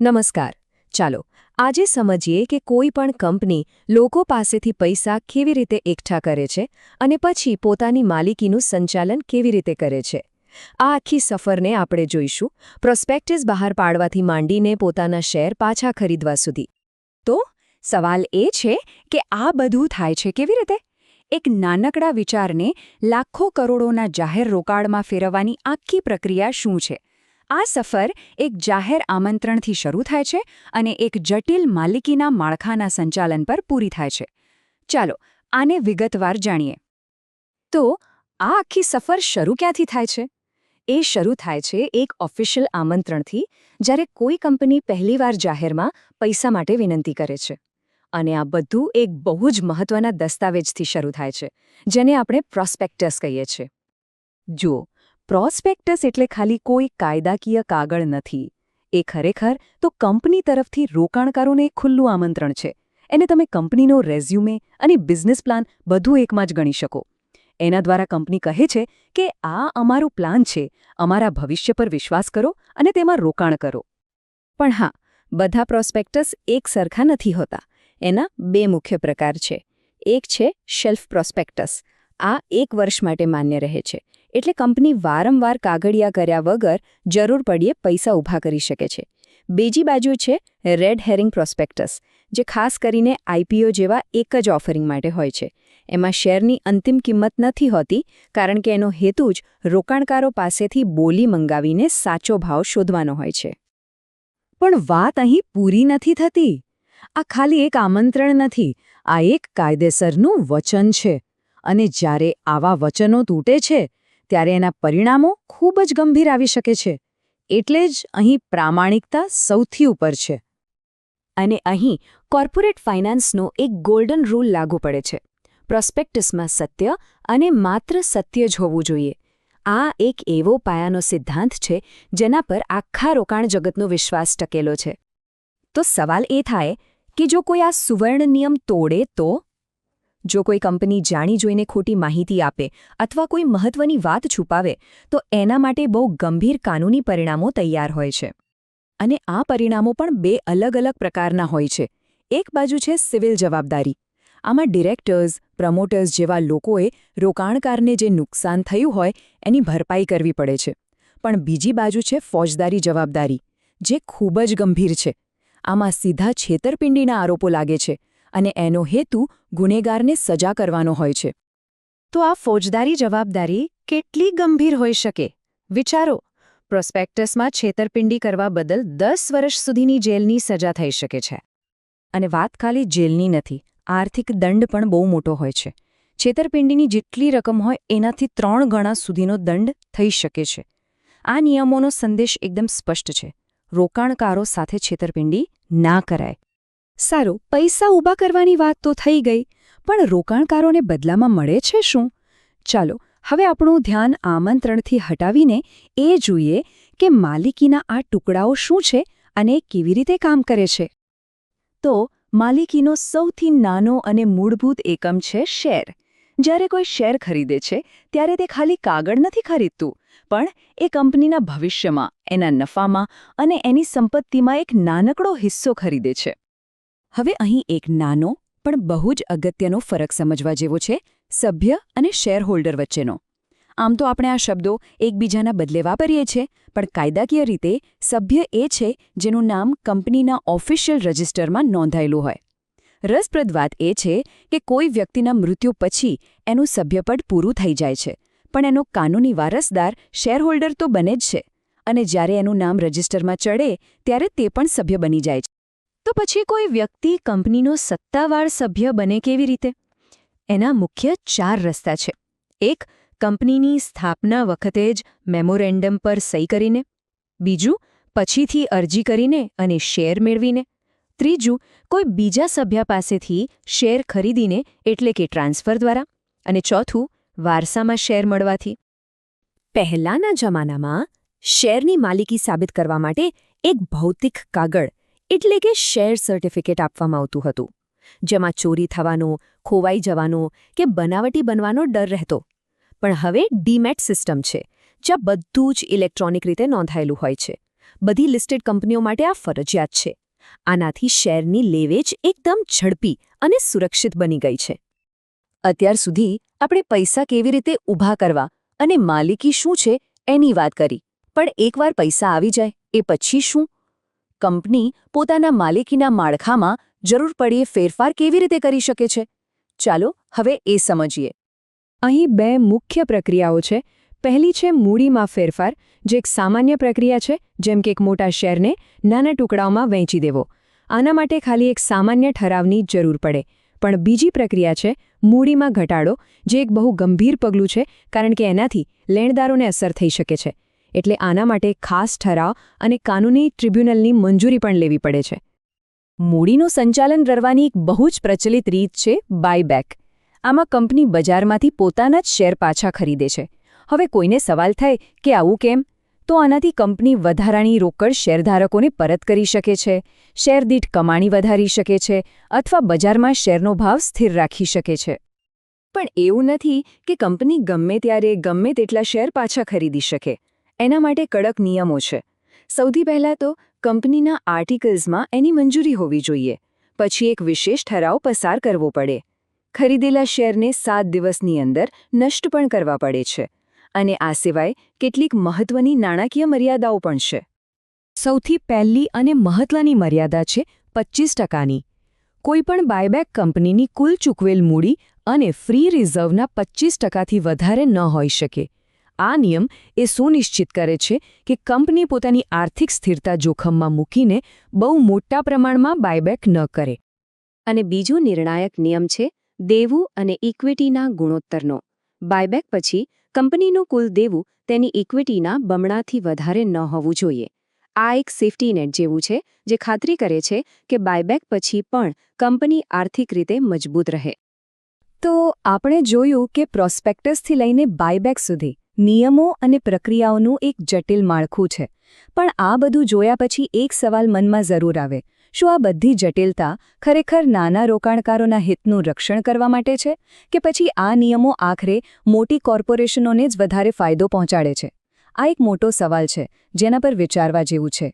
નમસ્કાર. ચાલો આજે સમજીએ કે કોઈ પણ કંપની લોકો પાસેથી પૈસા કેવી રીતે એકઠા કરે છે અને પછી પોતાની માલિકીનું સંચાલન કેવી રીતે કરે છે. આ આખી સફરને આપણે જોઈશું, પ્રોસ્પેક્ટસ બહાર પાડવાથી માંડીને પોતાના શેર પાછા ખરીદવા સુધી. તો સવાલ એ છે કે આ બધું થાય છે કેવી રીતે? એક નાનકડા વિચારને લાખો કરોડોના જાહેર રોકાણમાં ફેરવવાની આખી પ્રક્રિયા શું છે? આ સફર એક જાહેર આમંત્રણથી શરૂ થાય છે અને એક જટિલ માલિકીના માળખાના સંચાલન પર પૂરી થાય છે. ચાલો આને વિગતવાર જાણીએ. તો આ આખી સફર શરૂ ક્યાંથી થાય છે? એ શરૂ થાય છે એક ઓફિશિયલ આમંત્રણથી, જ્યારે કોઈ કંપની પહેલીવાર જાહેરમાં પૈસા માટે વિનંતી કરે છે. અને આ બધું એક બહુ જ મહત્વના દસ્તાવેજથી શરૂ થાય છે, જેને આપણે પ્રોસ્પેક્ટસ કહીએ છીએ. જુઓ, પ્રોસ્પેક્ટસ એટલે ખાલી કોઈ કાયદાકીય કાગળ નથી. એ ખરેખર તો કંપની તરફથી રોકાણકારોને એક ખુલ્લું આમંત્રણ છે. એને તમે કંપનીનો રેઝ્યુમે અને બિઝનેસ પ્લાન બધું એકમાં જ ગણી શકો. એના દ્વારા કંપની કહે છે કે આ અમારું પ્લાન છે, અમારા ભવિષ્ય પર વિશ્વાસ કરો અને તેમાં રોકાણ કરો. પણ હા, બધા પ્રોસ્પેક્ટસ એક સરખા નથી હોતા. એના બે મુખ્ય પ્રકાર છે. એક છે શેલ્ફ પ્રોસ્પેક્ટસ. આ 1 વર્ષ માટે માન્ય રહે છે, એટલે કંપની વારંવાર કાગળિયા કર્યા વગર જરૂર પડીએ પૈસા ઊભા કરી શકે છે. બીજી બાજુ છે રેડ હેરિંગ પ્રોસ્પેક્ટસ, જે ખાસ કરીને આઈપીઓ જેવા એક જ ઓફરિંગ માટે હોય છે. એમાં શેરની અંતિમ કિંમત નથી હોતી, કારણ કે એનો હેતુ જ રોકાણકારો પાસેથી બોલી મંગાવીને સાચો ભાવ શોધવાનો હોય છે. પણ વાત અહીં પૂરી નથી થતી. આ ખાલી એક આમંત્રણ નથી, આ એક કાયદેસરનું વચન છે. અને જ્યારે આવા વચનો તૂટે છે, ત્યારે એના પરિણામો ખૂબ જ ગંભીર આવી શકે છે. એટલે જ અહીં પ્રામાણિકતા સૌથી ઉપર છે. અને અહીં કોર્પોરેટ ફાઇનાન્સનો એક ગોલ્ડન રૂલ લાગુ પડે છે. પ્રોસ્પેક્ટસમાં સત્ય અને માત્ર સત્ય જ હોવું જોઈએ. આ એક એવો પાયાનો સિદ્ધાંત છે જેના પર આખા રોકાણ જગતનો વિશ્વાસ ટકેલો છે. તો સવાલ એ થાય કે જો કોઈ આ સુવર્ણ નિયમ તોડે તો? જો કોઈ કંપની જાણી જોઈને ખોટી માહિતી આપે અથવા કોઈ મહત્વની વાત છુપાવે, તો એના માટે બહુ ગંભીર કાનૂની પરિણામો તૈયાર હોય છે. અને આ પરિણામો પણ બે અલગ-અલગ પ્રકારના હોય છે. એક બાજુ છે સિવિલ જવાબદારી. આમાં ડિરેક્ટર્સ, પ્રમોટર્સ જેવા લોકોએ રોકાણકારને જે નુકસાન થયું હોય એની ભરપાઈ કરવી પડે છે. પણ બીજી બાજુ છે ફોજદારી જવાબદારી, જે ખૂબ જ ગંભીર છે. આમાં સીધા છેતરપિંડીના આરોપો લાગે છે અને એનો હેતુ ગુનેગારને સજા કરવાનો હોય છે. તો આ ફોજદારી જવાબદારી કેટલી ગંભીર હોઈ શકે? વિચારો, પ્રોસ્પેક્ટસમાં છેતરપિંડી કરવા બદલ 10 વર્ષ સુધીની જેલની સજા થઈ શકે છે. અને વાત ખાલી જેલની નથી, આર્થિક દંડ પણ બહુ મોટો હોય છે. છેતરપિંડીની જેટલી રકમ હોય એનાથી 3 ગણા સુધીનો દંડ થઈ શકે છે. આ નિયમોનો સંદેશ એકદમ સ્પષ્ટ છે: રોકાણકારો સાથે છેતરપિંડી ના કરાય. સારું, પૈસા ઊભા કરવાની વાત તો થઈ ગઈ, પણ રોકાણકારોને બદલામાં મળે છે શું? ચાલો હવે આપણું ધ્યાન આમંત્રણથી હટાવીને એ જોઈએ કે માલિકીના આ ટુકડાઓ શું છે અને કેવી રીતે કામ કરે છે. તો માલિકીનો સૌથી નાનો અને મૂળભૂત એકમ છે શેર. જ્યારે કોઈ શેર ખરીદે છે, ત્યારે તે ખાલી કાગળ નથી ખરીદતું, પણ એ કંપનીના ભવિષ્યમાં, એના નફામાં અને એની સંપત્તિમાં એક નાનકડો હિસ્સો ખરીદે છે. હવે અહીં એક નાનો પણ બહુ જ અગત્યનો ફરક સમજવા જેવો છે સભ્ય અને શેરહોલ્ડર વચ્ચેનો. આમ તો આપણે આ શબ્દો એકબીજાના બદલે વાપરીએ છીએ, પણ કાયદાકીય રીતે સભ્ય એ છે જેનું નામ કંપનીના ઓફિશિયલ રજિસ્ટરમાં નોંધાયેલું હોય. રસપ્રદ વાત એ છે કે કોઈ વ્યક્તિના મૃત્યુ પછી એનું સભ્યપદ પૂરું થઈ જાય છે, પણ એનો કાનૂની વારસદાર શેરહોલ્ડર તો બને જ છે. અને જ્યારે એનું નામ રજિસ્ટરમાં ચડે ત્યારે તે પણ સભ્ય બની જાય છે. તો પછી કોઈ વ્યક્તિ કંપનીનો સત્તાવાર સભ્ય બને કેવી રીતે? એના મુખ્ય 4 રસ્તા છે. 1. કંપનીની સ્થાપના વખતે જ મેમોરેન્ડમ પર સહી કરીને. 2. પછીથી અરજી કરીને અને શેર મેળવીને. 3. કોઈ બીજા સભ્ય પાસેથી શેર ખરીદીને, એટલે કે ટ્રાન્સફર દ્વારા. અને 4. વારસામાં શેર મળવાથી. પહેલાના જમાનામાં શેરની માલિકી સાબિત કરવા માટે એક ભૌતિક કાગળ, એટલે કે શેર સર્ટિફિકેટ આપવામાં આવતું હતું, જેમાં ચોરી થવાનો, ખોવાઈ જવાનો કે બનાવટી બનવાનો ડર રહેતો. પણ હવે ડીમેટ સિસ્ટમ છે, જ્યાં બધું જ ઇલેક્ટ્રોનિક રીતે નોંધાયેલું હોય છે. બધી લિસ્ટેડ કંપનીઓ માટે આ ફરજિયાત છે. આનાથી શેરની લેવેચ એકદમ ઝડપી અને સુરક્ષિત બની ગઈ છે. અત્યાર સુધી આપણે પૈસા કેવી રીતે ઊભા કરવા અને માલિકી શું છે એની વાત કરી, પણ એકવાર પૈસા આવી જાય એ પછી શું? કંપની પોતાના માલિકીના માળખામાં જરૂર પડે ફેરફાર કેવી રીતે કરી શકે છે? ચાલો હવે એ સમજીએ. અહીં બે મુખ્ય પ્રક્રિયાઓ છે. પહેલી છે મૂડીમાં ફેરફાર, જે એક સામાન્ય પ્રક્રિયા છે, જેમ કે એક મોટા શેરને નાના ટુકડાઓમાં વહેંચી દેવો. આના માટે ખાલી એક સામાન્ય ઠરાવની જ જરૂર પડે. પણ બીજી પ્રક્રિયા છે મૂડીમાં ઘટાડો, જે એક બહુ ગંભીર પગલું છે, કારણ કે એનાથી લેણદારોને અસર થઈ શકે છે. એટલે આના માટે ખાસ ઠરાવ અને કાનૂની ટ્રિબ્યુનલની મંજૂરી પણ લેવી પડે છે. મૂડીનું સંચાલન કરવાની એક બહુ જ પ્રચલિત રીત છે બાયબેક. આમાં કંપની બજારમાંથી પોતાના જ શેર પાછા ખરીદે છે. હવે કોઈને સવાલ થાય કે આવું કેમ? તો આનાથી કંપની વધારાની રોકડ શેરધારકોને પરત કરી શકે છે, શેરદીઠ કમાણી વધારી શકે છે અથવા બજારમાં શેરનો ભાવ સ્થિર રાખી શકે છે. પણ એવું નથી કે કંપની ગમે ત્યારે ગમે તેટલા શેર પાછા ખરીદી શકે. એના માટે કડક નિયમો છે. સૌથી પહેલાં તો કંપનીના આર્ટિકલ્સમાં એની મંજૂરી હોવી જોઈએ. પછી એક વિશેષ ઠરાવ પસાર કરવો પડે. ખરીદેલા શેરને 7 દિવસની અંદર નષ્ટ પણ કરવા પડે છે. અને આ સિવાય કેટલીક મહત્વની નાણાકીય મર્યાદાઓ પણ છે. સૌથી પહેલી અને મહત્વની મર્યાદા છે 25%ની. કોઈપણ બાયબેક કંપનીની કુલ ચૂકવેલ મૂડી અને ફ્રી રિઝર્વના 25%થી વધારે ન હોઈ શકે. આ નિયમ એ સુનિશ્ચિત કરે છે કે કંપની પોતાની આર્થિક સ્થિરતા જોખમમાં મૂકીને બહુ મોટા પ્રમાણમાં બાયબેક ન કરે. અને બીજો નિર્ણાયક નિયમ છે દેવું અને ઇક્વિટીના ગુણોત્તરનો. બાયબેક પછી કંપનીનું કુલ દેવું તેની ઇક્વિટીના બમણાથી વધારે ન હોવું જોઈએ. આ એક સેફ્ટી નેટ જેવું છે, જે ખાતરી કરે છે કે બાયબેક પછી પણ કંપની આર્થિક રીતે મજબૂત રહે. તો આપણે જોયું કે પ્રોસ્પેક્ટસથી લઈને બાયબેક સુધી નિયમો અને પ્રક્રિયાઓનું એક જટિલ માળખું છે. પણ આ બધું જોયા પછી એક સવાલ મનમાં જરૂર આવે: શું આ બધી જટિલતા ખરેખર નાના રોકાણકારોના હિતનું રક્ષણ કરવા માટે છે, કે પછી આ નિયમો આખરે મોટી કોર્પોરેશનોને જ વધારે ફાયદો પહોંચાડે છે? આ એક મોટો સવાલ છે, જેના પર વિચારવા જેવું છે.